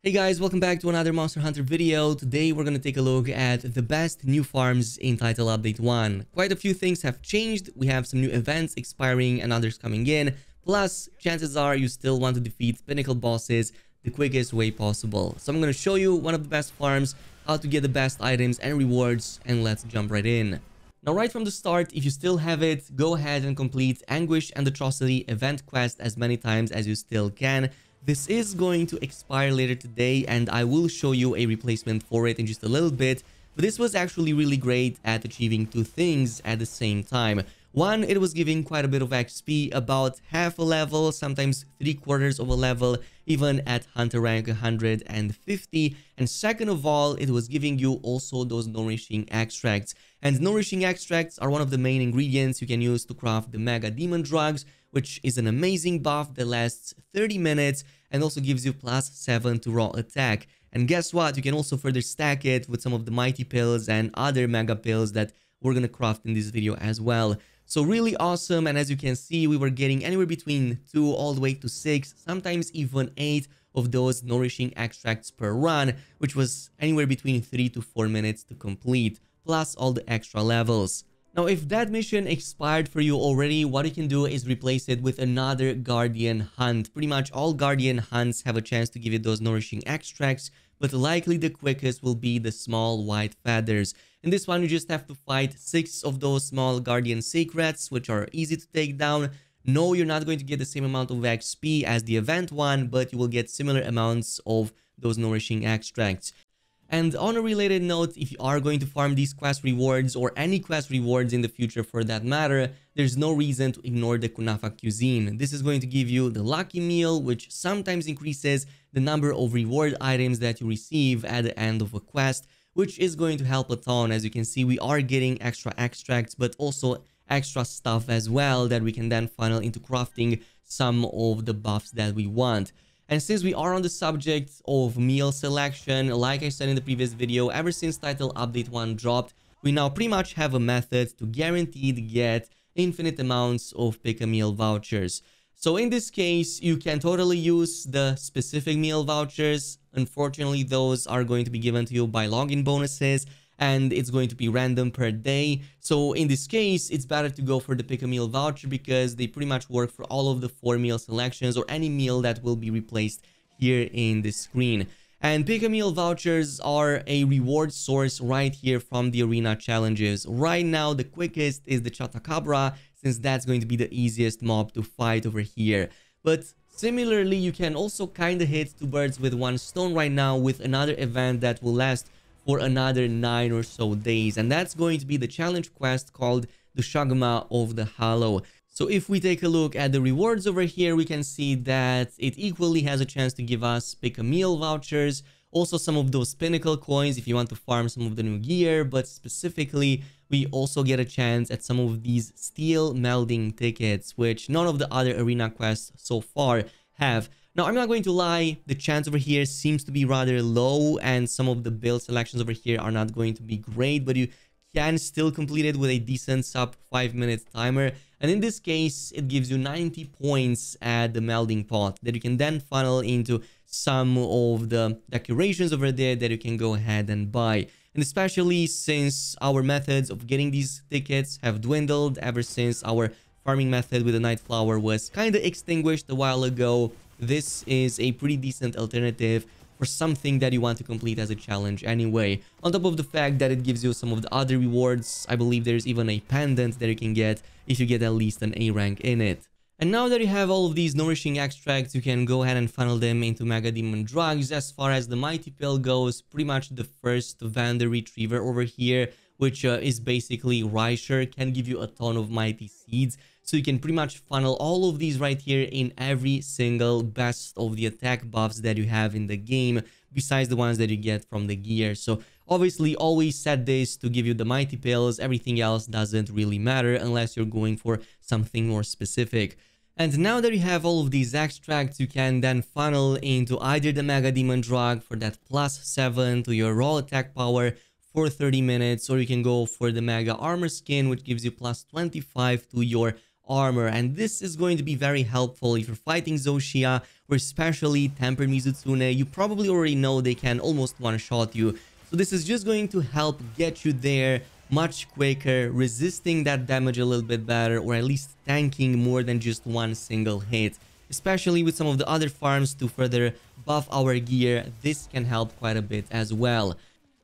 Hey guys, welcome back to another Monster Hunter video. Today we're going to take a look at the best new farms in Title Update 1. Quite a few things have changed. We have some new events expiring and others coming in. Plus, chances are you still want to defeat pinnacle bosses the quickest way possible. So I'm going to show you one of the best farms, how to get the best items and rewards, and let's jump right in. Now, right from the start, if you still have it, go ahead and complete Anguish and Atrocity event quest as many times as you still can. This is going to expire later today, and I will show you a replacement for it in just a little bit. But this was actually really great at achieving two things at the same time. One, it was giving quite a bit of XP, about half a level, sometimes 3/4 of a level, even at Hunter rank 150. And second of all, it was giving you also those Nourishing Extracts. And Nourishing Extracts are one of the main ingredients you can use to craft the Mega Demon Drugs, which is an amazing buff that lasts 30 minutes and also gives you +7 to raw attack. And guess what? You can also further stack it with some of the mighty pills and other mega pills that we're gonna craft in this video as well. So really awesome, and as you can see, we were getting anywhere between 2 all the way to 6, sometimes even 8 of those Nourishing Extracts per run, which was anywhere between 3 to 4 minutes to complete, plus all the extra levels. Now, if that mission expired for you already, what you can do is replace it with another Guardian Hunt. Pretty much all Guardian Hunts have a chance to give you those Nourishing Extracts, but likely the quickest will be the small white feathers. In this one, you just have to fight 6 of those small Guardian Secrets, which are easy to take down. No, you're not going to get the same amount of XP as the event one, but you will get similar amounts of those Nourishing Extracts. And on a related note, if you are going to farm these quest rewards or any quest rewards in the future for that matter, there's no reason to ignore the Kunafa cuisine. This is going to give you the lucky meal, which sometimes increases the number of reward items that you receive at the end of a quest, which is going to help a ton. As you can see, we are getting extra extracts, but also extra stuff as well that we can then funnel into crafting some of the buffs that we want. And since we are on the subject of meal selection, like I said in the previous video, ever since Title Update 1 dropped, we now pretty much have a method to guaranteed get infinite amounts of pick-a-meal vouchers. So in this case, you can totally use the specific meal vouchers. Unfortunately, those are going to be given to you by login bonuses, and it's going to be random per day. So in this case, it's better to go for the pick-a-meal voucher because they pretty much work for all of the 4 meal selections or any meal that will be replaced here in the screen. And pick-a-meal vouchers are a reward source right here from the arena challenges. Right now, the quickest is the Chatacabra, since that's going to be the easiest mob to fight over here. But similarly, you can also kind of hit 2 birds with 1 stone right now with another event that will last for another 9 or so days, and that's going to be the challenge quest called the Shagma of the Hollow. So if we take a look at the rewards over here, we can see that it equally has a chance to give us pick-a-meal vouchers, also some of those pinnacle coins if you want to farm some of the new gear, but specifically we also get a chance at some of these steel melding tickets, which none of the other arena quests so far have. Now, I'm not going to lie, the chance over here seems to be rather low, and some of the build selections over here are not going to be great, but you can still complete it with a decent sub 5-minute timer. And in this case, it gives you 90 points at the melding pot that you can then funnel into some of the decorations over there that you can go ahead and buy. And especially since our methods of getting these tickets have dwindled ever since our farming method with the Night Flower was kind of extinguished a while ago, this is a pretty decent alternative for something that you want to complete as a challenge anyway. On top of the fact that it gives you some of the other rewards, I believe there's even a pendant that you can get if you get at least an A rank in it. And now that you have all of these Nourishing Extracts, you can go ahead and funnel them into Mega Demon Drugs. As far as the Mighty Pill goes, pretty much the first Vendor Retriever over here, which is basically Raisher, can give you a ton of Mighty Seeds. So you can pretty much funnel all of these right here in every single best of the attack buffs that you have in the game, besides the ones that you get from the gear. So obviously always set this to give you the Mighty Pills. Everything else doesn't really matter unless you're going for something more specific. And now that you have all of these extracts, you can then funnel into either the Mega Demon Drug for that +7 to your raw attack power for 30 minutes, or you can go for the Mega Armor Skin, which gives you +25 to your armor, and this is going to be very helpful if you're fighting Zoshia or especially Tempered Mizutsune. You probably already know they can almost one-shot you, so this is just going to help get you there much quicker, resisting that damage a little bit better, or at least tanking more than just one single hit. Especially with some of the other farms to further buff our gear, this can help quite a bit as well.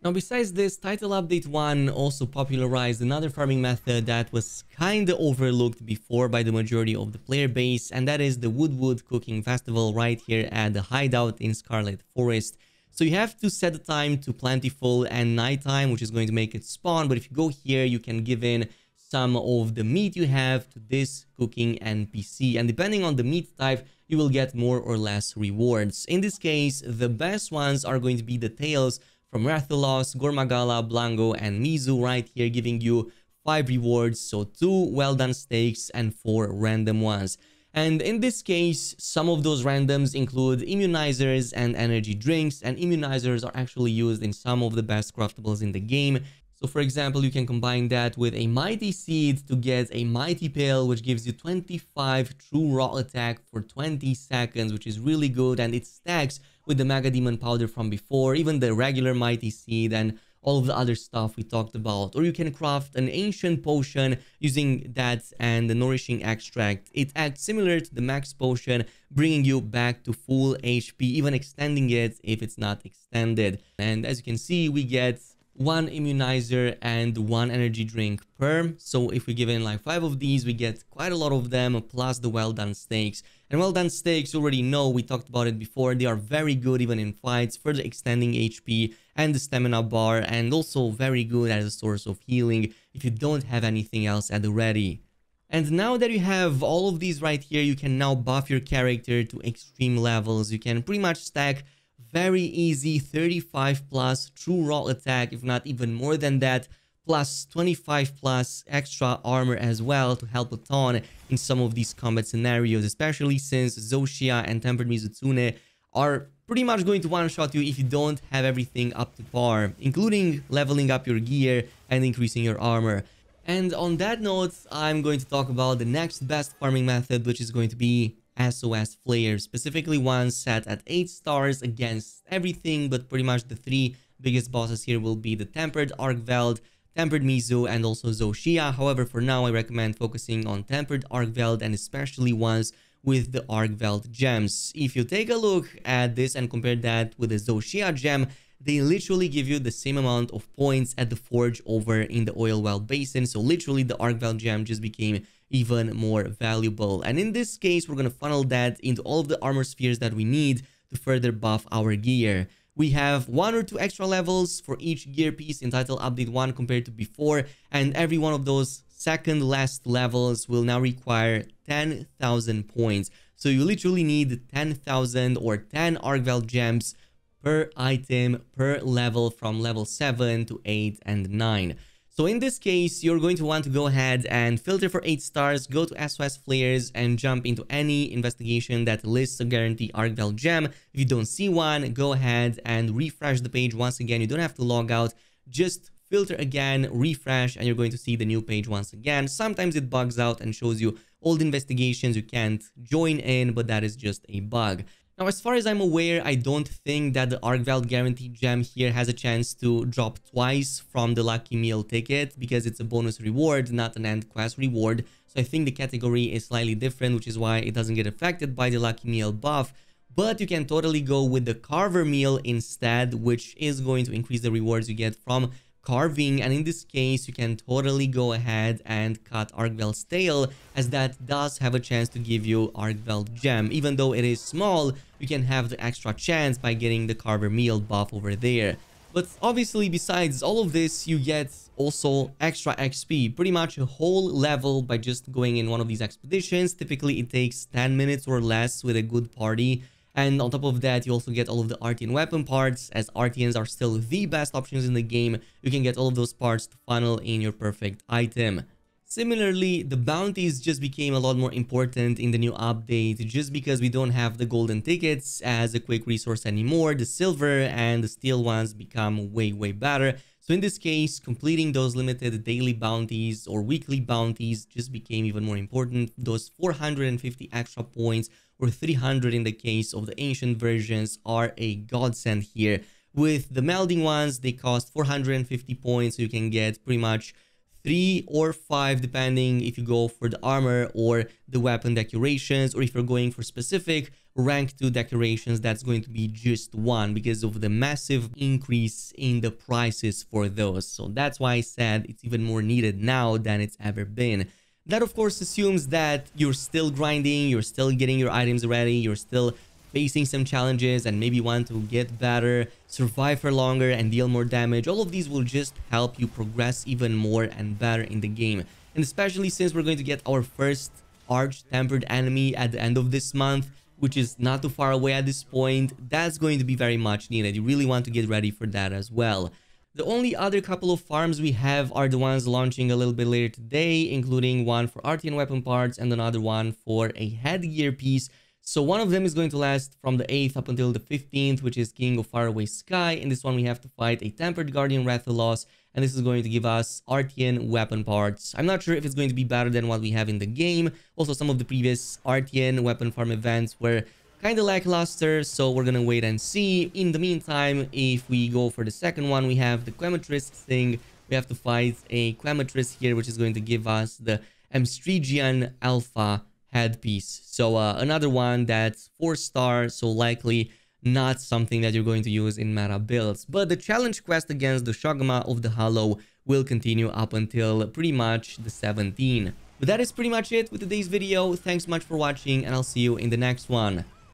Now, besides this, Title Update 1 also popularized another farming method that was kinda overlooked before by the majority of the player base, and that is the Wood Cooking Festival right here at the hideout in Scarlet Forest. So you have to set the time to plentiful and nighttime, which is going to make it spawn, but if you go here, you can give in some of the meat you have to this cooking NPC, and depending on the meat type, you will get more or less rewards. In this case, the best ones are going to be the tails from Rathalos, Gormagala, Blango, and Mizu right here, giving you 5 rewards, so 2 well-done steaks and 4 random ones. And in this case, some of those randoms include immunizers and energy drinks, and immunizers are actually used in some of the best craftables in the game. So for example, you can combine that with a Mighty Seed to get a Mighty Pill, which gives you 25 true raw attack for 20 seconds, which is really good, and it stacks with the Mega Demon Powder from before, even the regular Mighty Seed and all of the other stuff we talked about. Or you can craft an Ancient Potion using that and the Nourishing Extract. It acts similar to the Max Potion, bringing you back to full HP, even extending it if it's not extended. And as you can see, we get 1 immunizer and 1 energy drink per. So if we give in like 5 of these, we get quite a lot of them, plus the well-done steaks. And well-done steaks, you already know, we talked about it before, they are very good even in fights, further extending HP and the stamina bar, and also very good as a source of healing if you don't have anything else at the ready. And now that you have all of these right here, you can now buff your character to extreme levels. You can pretty much stack very easy 35 plus true raw attack, if not even more than that, plus 25 plus extra armor as well to help a ton in some of these combat scenarios, especially since Zoshia and Tempered Mizutsune are pretty much going to one-shot you if you don't have everything up to par, including leveling up your gear and increasing your armor. And on that note, I'm going to talk about the next best farming method, which is going to be SOS Flares, specifically ones set at 8 stars against everything, but pretty much the 3 biggest bosses here will be the Tempered Archveld, Tempered Mizu, and also Zoshia. However, for now, I recommend focusing on Tempered Archveld and especially ones with the Archveld gems. If you take a look at this and compare that with the Zoshia gem, they literally give you the same amount of points at the forge over in the oil well basin. So literally the Archveld gem just became even more valuable. And in this case, we're going to funnel that into all of the armor spheres that we need to further buff our gear. We have 1 or 2 extra levels for each gear piece in Title Update 1 compared to before, and every one of those second last levels will now require 10,000 points. So you literally need 10,000 or 10 Archveld gems per item per level from level 7 to 8 and 9. So in this case, you're going to want to go ahead and filter for 8 stars, go to SOS Flares, and jump into any investigation that lists a guaranteed Archveld gem. If you don't see one, go ahead and refresh the page once again. You don't have to log out, just filter again, refresh, and you're going to see the new page once again. Sometimes it bugs out and shows you old investigations you can't join in, but that is just a bug. Now, as far as I'm aware, I don't think that the Archveld guaranteed gem here has a chance to drop twice from the Lucky Meal ticket because it's a bonus reward, not an end quest reward. So I think the category is slightly different, which is why it doesn't get affected by the Lucky Meal buff. But you can totally go with the Carver Meal instead, which is going to increase the rewards you get from carving, and in this case you can totally go ahead and cut Archveld's tail, as that does have a chance to give you Archveld gem. Even though it is small, you can have the extra chance by getting the Carver Meal buff over there. But obviously, besides all of this, you get also extra XP, pretty much a whole level by just going in one of these expeditions. Typically it takes 10 minutes or less with a good party. And on top of that, you also get all of the Artian weapon parts, as Artians are still the best options in the game. You can get all of those parts to funnel in your perfect item. Similarly, the bounties just became a lot more important in the new update, just because we don't have the golden tickets as a quick resource anymore. The silver and the steel ones become way better. So in this case, completing those limited daily bounties or weekly bounties just became even more important. Those 450 extra points or 300 in the case of the ancient versions are a godsend here. With the melding ones, they cost 450 points, so you can get pretty much 3 or 5 depending if you go for the armor or the weapon decorations, or if you're going for specific rank 2 decorations, that's going to be just 1 because of the massive increase in the prices for those. So that's why I said it's even more needed now than it's ever been. That of course assumes that you're still grinding, you're still getting your items ready, you're still facing some challenges and maybe want to get better, survive for longer and deal more damage. All of these will just help you progress even more and better in the game. And especially since we're going to get our first arch-tempered enemy at the end of this month, which is not too far away at this point, that's going to be very much needed. You really want to get ready for that as well. The only other couple of farms we have are the ones launching a little bit later today, including one for Artian weapon parts and another one for a headgear piece. So one of them is going to last from the 8th up until the 15th, which is King of Faraway Sky. In this one, we have to fight a Tempered Guardian Rathalos, and this is going to give us Artian weapon parts. I'm not sure if it's going to be better than what we have in the game. Also, some of the previous Artian weapon farm events were kind of lackluster, so we're gonna wait and see. In the meantime, if we go for the second one, we have the Quematrisk thing. We have to fight a Quematrisk here, which is going to give us the Amstrigian Alpha headpiece. So another one that's 4-star, so likely not something that you're going to use in meta builds. But the challenge quest against the Shogma of the Hollow will continue up until pretty much the 17th. But that is pretty much it with today's video. Thanks much for watching, and I'll see you in the next one.